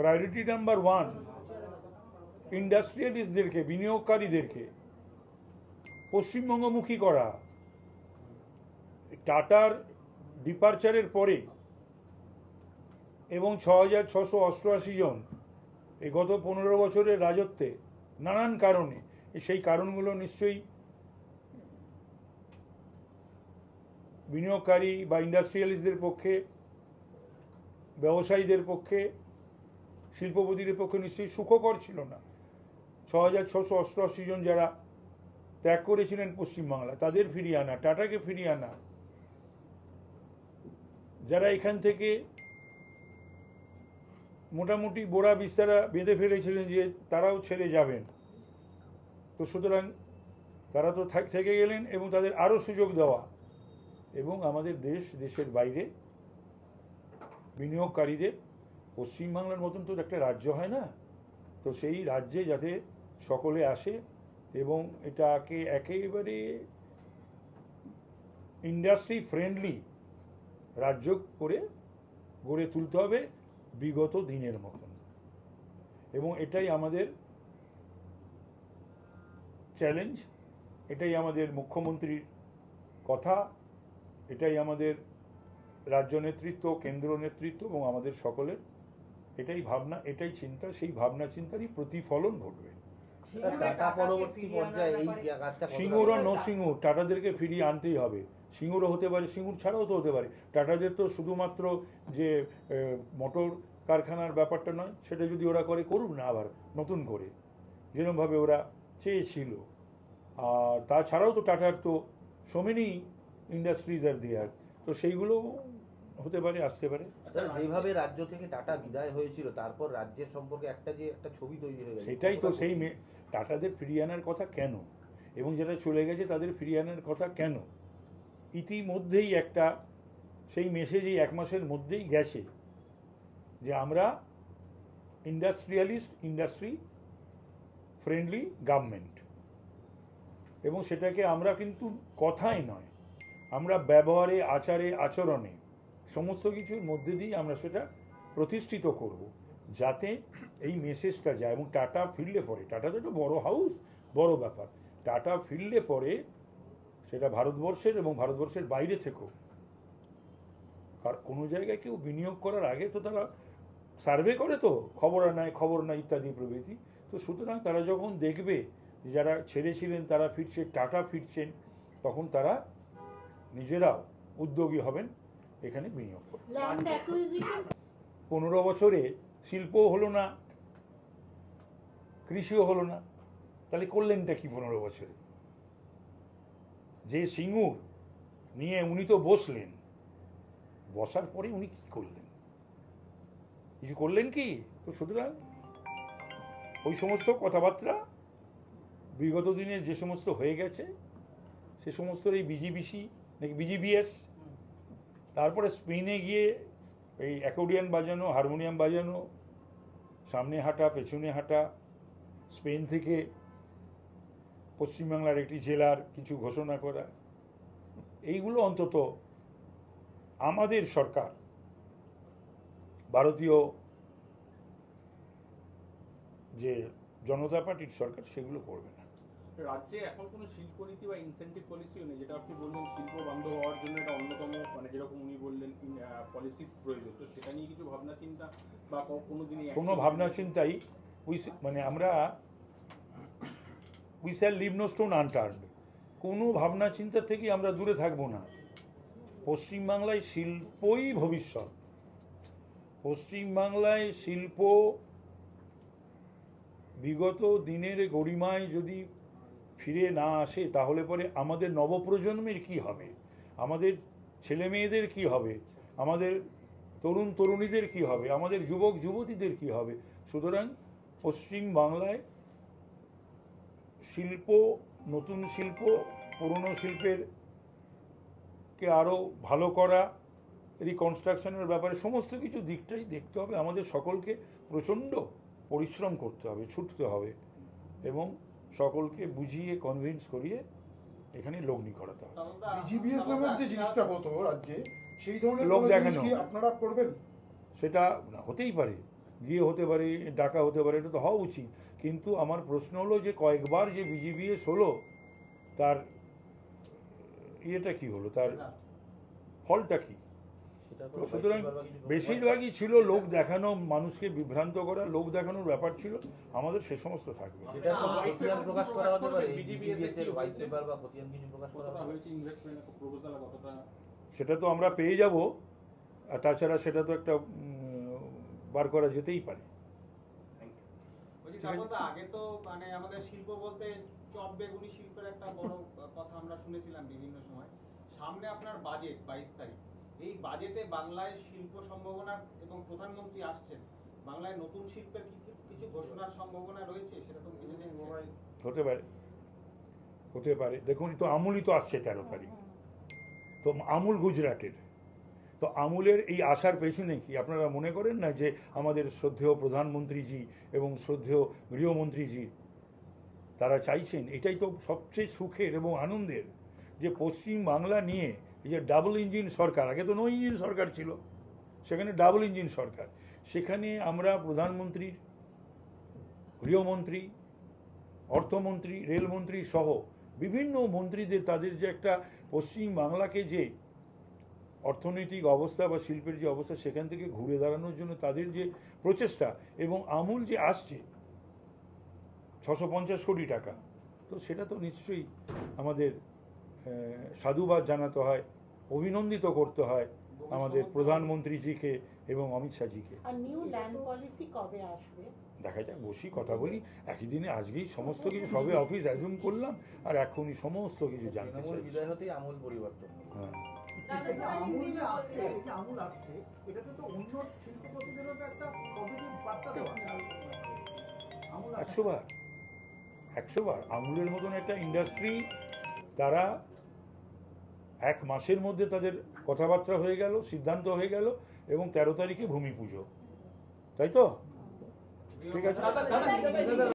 Priority number 1 ইন্ডাস্ট্রিয়ালিস্টদেরকে, বিনিয়োগকারীদেরকে পশ্চিমবঙ্গমুখী করা। টাটার ডিপারচারের পরে এবং 6,688 জন এই গত 15 বছরের রাজত্বে নানান কারণে, সেই কারণগুলো নিশ্চয়ই বিনিয়োগকারী বা ইন্ডাস্ট্রিয়ালিস্টদের পক্ষে, ব্যবসায়ীদের পক্ষে, শিল্পপতিদের পক্ষে নিশ্চয়ই সুখকর ছিল না। 6,688 জন যারা ত্যাগ করেছিলেন পশ্চিমবাংলা, তাদের ফিরিয়ে আনা, টাটাকে ফিরিয়ে আনা, যারা এখান থেকে মোটামুটি বোড়া বিস্তারা বেঁধে ফেলেছিলেন যে তারাও ছেড়ে যাবেন, তো সুতরাং তারা তো থেকে গেলেন, এবং তাদের আরও সুযোগ দেওয়া, এবং আমাদের দেশের বাইরে বিনিয়োগকারীদের, পশ্চিমবাংলার মতন তো একটা রাজ্য হয় না, তো সেই রাজ্যে যাতে সকলে আসে এবং এটাকে একেবারে ইন্ডাস্ট্রি ফ্রেন্ডলি রাজ্য করে গড়ে তুলতে হবে বিগত দিনের মতন। এবং এটাই আমাদের চ্যালেঞ্জ, এটাই আমাদের মুখ্যমন্ত্রীর কথা, এটাই আমাদের রাজ্য নেতৃত্ব, কেন্দ্র নেতৃত্ব এবং আমাদের সকলের এটাই ভাবনা, এটাই চিন্তা। সেই ভাবনা চিন্তারই প্রতিফলন ঘটবে। সিঙ্গুর আর নো সিঙ্গুর, টাটাদেরকে ফিরিয়ে আনতেই হবে। সিঙ্গুরও হতে পারে, সিঙ্গুর ছাড়াও তো হতে পারে। টাটাদের তো শুধুমাত্র যে মোটর কারখানার ব্যাপারটা নয়, সেটা যদি ওরা করে, করুক না আবার নতুন করে, যেরকমভাবে ওরা চেয়েছিল। আর তাছাড়াও তো টাটার তো সো মেনি ইন্ডাস্ট্রিজ আর দেয়ার, তো সেইগুলো হতে পারে, আসতে পারে। যেভাবে রাজ্য থেকে টাটা বিদায় হয়েছিল, তারপর রাজ্যের সম্পর্কে একটা ছবি তৈরি হয়ে গেছে, সেটাই তো, সেই টাটাদের ফিরিয়ে আনার কথা কেন, এবং যারা চলে গেছে তাদের ফিরিয়ে আনার কথা কেন, ইতিমধ্যেই একটা সেই মেসেজই 1 মাসের মধ্যেই গেছে যে আমরা ইন্ডাস্ট্রি ফ্রেন্ডলি গভর্নমেন্ট, এবং সেটাকে আমরা কিন্তু কথায় নয়, আমরা ব্যবহারে, আচারে, আচরণে, সমস্ত কিছুর মধ্যে দিয়ে আমরা সেটা প্রতিষ্ঠিত করব, যাতে এই মেসেজটা যায়। এবং টাটা ফিরলে পরে, টাটা তো একটা বড় হাউস, বড় ব্যাপার, টাটা ফিরলে পরে সেটা ভারতবর্ষের এবং ভারতবর্ষের বাইরে থেকেও, আর কোনো জায়গায় কেউ বিনিয়োগ করার আগে তো তারা সার্ভে করে, তো খবর নাই ইত্যাদি প্রভৃতি। তো সুতরাং তারা যখন দেখবে যারা ছেড়েছিলেন তারা ফিরছে, টাটা ফিরছেন, তখন তারা নিজেরাও উদ্যোগী হবেন এখানে বিনিয়োগ করতে। 15 বছরে শিল্পও হলো না, কৃষিও হলো না, তাহলে করলেনটা কি 15 বছরে? যে সিঙ্গুর নিয়ে উনি তো বসলেন, বসার পরে উনি কি করলেন? কিছু করলেন কি? তো সুতরাং ওই সমস্ত কথাবার্তা বিগত দিনে যে সমস্ত হয়ে গেছে, সে সমস্ত এই বিজিবিসি নাকি বিজিবিএস, তারপরে স্পেনে গিয়ে এই অ্যাকর্ডিয়ান বাজানো, হারমোনিয়াম বাজানো, সামনে হাঁটা, পেছনে হাঁটা, স্পেন থেকে পশ্চিমবাংলার একটি জেলার কিছু ঘোষণা করা, এইগুলো অন্তত আমাদের সরকার, ভারতীয় যে জনতা পার্টির সরকার, সেগুলো করবে না। রাজ্যে এখন কোনো শিল্পনীতি বা ইনসেন্টিভ পলিসিও নেই, যেটা আপনি বললেন শিল্প বান্ধব হওয়ার জন্য এটা অন্যতম, যেরকম উনি বললেন পলিসি প্রয়োজন, তো সেটা নিয়ে কিছু ভাবনা চিন্তা বা কোনো ভাবনা চিন্তাই আমরা we shall leave no stone unturned, কোনো ভাবনা চিন্তা থেকে আমরা দূরে থাকবো না। পশ্চিমবাংলায় শিল্পই ভবিষ্যৎ, পশ্চিমবাংলায় শিল্প বিগত দিনের গরিমায় যদি ফিরে না আসে, তাহলে পরে আমাদের নবপ্রজন্মের কি হবে, আমাদের ছেলে মেয়েদের কি হবে, আমাদের তরুণ তরুণীদের কি হবে, আমাদের যুবক যুবতীদের কি হবে। সুতরাং পশ্চিমবাংলায় শিল্প, নতুন শিল্প, পুরনো শিল্পের কে আরও ভালো করা, রিকনস্ট্রাকশনের ব্যাপারে সমস্ত কিছু দিকটাই দেখতে হবে। আমাদের সকলকে প্রচণ্ড পরিশ্রম করতে হবে, ছুটতে হবে, এবং সকলকে বুঝিয়ে কনভিন্স করিয়ে এখানে লগ্নি করাতে হবে। বিজিবিএস নামের যে জিনিসটা হতো রাজ্যে, সেই ধরনের লোক দেখানো আপনারা করবেন? সেটা হতেই পারে, গিয়ে হতে পারে, ডাকা হতে পারে, এটা তো হওয়া উচিত। কিন্তু আমার প্রশ্ন হলো যে কয়েকবার যে বিজিবিএস হলো, তার ইয়েটা কি হলো, তার ফলটা কি? সেটা তো সুতরাং বেশিরভাগই ছিল লোক দেখানো, মানুষকে বিভ্রান্ত করা, লোক দেখানোর ব্যাপার ছিল। আমাদের সে সমস্ত থাকবে। সেটা কোনো খতিয়ান প্রকাশ করা হতে পারে, BGBS বিজিবিএস এর হোয়াইট পেপার বা খতিয়ান কিছু প্রকাশ করা কতটা হবে? হয়েছে ইনভেস্টমেন্ট, প্রপোজাল কতটা? সেটা তো আমরা পেয়ে যাব, আর তাছাড়া সেটা তো একটা বার করা যেতেই পারে। বলছি ঠিক আছে। তারপর তো আগে তো মানে আমাদের শিল্প বলতে চপ বেগুনি শিল্পের একটা বড় কথা আমরা শুনেছিলাম বিভিন্ন সময়। সামনে আপনার বাজেট 22 তারিখ, এই বাজেটে বাংলায় শিল্প সম্ভাবনা এবং প্রধানমন্ত্রী আসছেন, বাংলায় নতুন শিল্পের কিছু ঘোষণার সম্ভাবনা রয়েছে, সেরকম কিছু দেখছেন? হতে পারে, হতে পারে। দেখুন, তো আমুলই তো আসছে 13 তারিখ, তো আমুল গুজরাটের। তো আমুলের এই আশার পেছনে কি আপনারা মনে করেন না যে আমাদের শ্রদ্ধেয় প্রধানমন্ত্রীজি এবং শ্রদ্ধেয় গৃহমন্ত্রীজি তারা চাইছেন, এটাই তো সবচেয়ে সুখের এবং আনন্দের, যে পশ্চিম বাংলা নিয়ে এই যে ডাবল ইঞ্জিন সরকার, আগে তো নো ইঞ্জিন সরকার ছিল, সেখানে ডাবল ইঞ্জিন সরকার, সেখানে আমরা প্রধানমন্ত্রীর, গৃহমন্ত্রী, অর্থমন্ত্রী, রেলমন্ত্রী সহ বিভিন্ন মন্ত্রীদের, তাদের যে একটা পশ্চিম বাংলাকে যে অর্থনৈতিক অবস্থা বা শিল্পের যে অবস্থা, সেখান থেকে ঘুরে দাঁড়ানোর জন্য তাদের যে প্রচেষ্টা, এবং আমুল যে আসছে 650 কোটি টাকা, তো সেটা তো নিশ্চয়ই আমাদের সাধুবাদ জানাতে হয়, অভিনন্দিত করতে হয় আমাদের প্রধানমন্ত্রীজিকে এবং অমিত শাহজিকে। আর নিউ ল্যান্ড পলিসি কবে আসবে? দেখা যাক, বসি কথা বলি একই দিনে, আজকেই সমস্ত কিছু সবে অফিস অ্যাজুম করলাম, আর এখনই সমস্ত কিছু জানতে তৃণমূল চাইছি। বিদায় হতেই আমূল পরিবর্তন। হ্যাঁ, আমুল যে আসছে, এই যে আমুল আসছে, এটাতে তো অন্য শিল্পপতিদেরও তো একটা পজিটিভ বার্তা দেওয়া। আমুল আসছে। 100 বার 100 বার আমুলের মতন একটা ইন্ডাস্ট্রি, তারা 1 মাসের মধ্যে তাদের কথাবার্তা হয়ে গেল, সিদ্ধান্ত হয়ে গেল, এবং 13 তারিখে ভূমি পুজো, তাই তো? ঠিক আছে।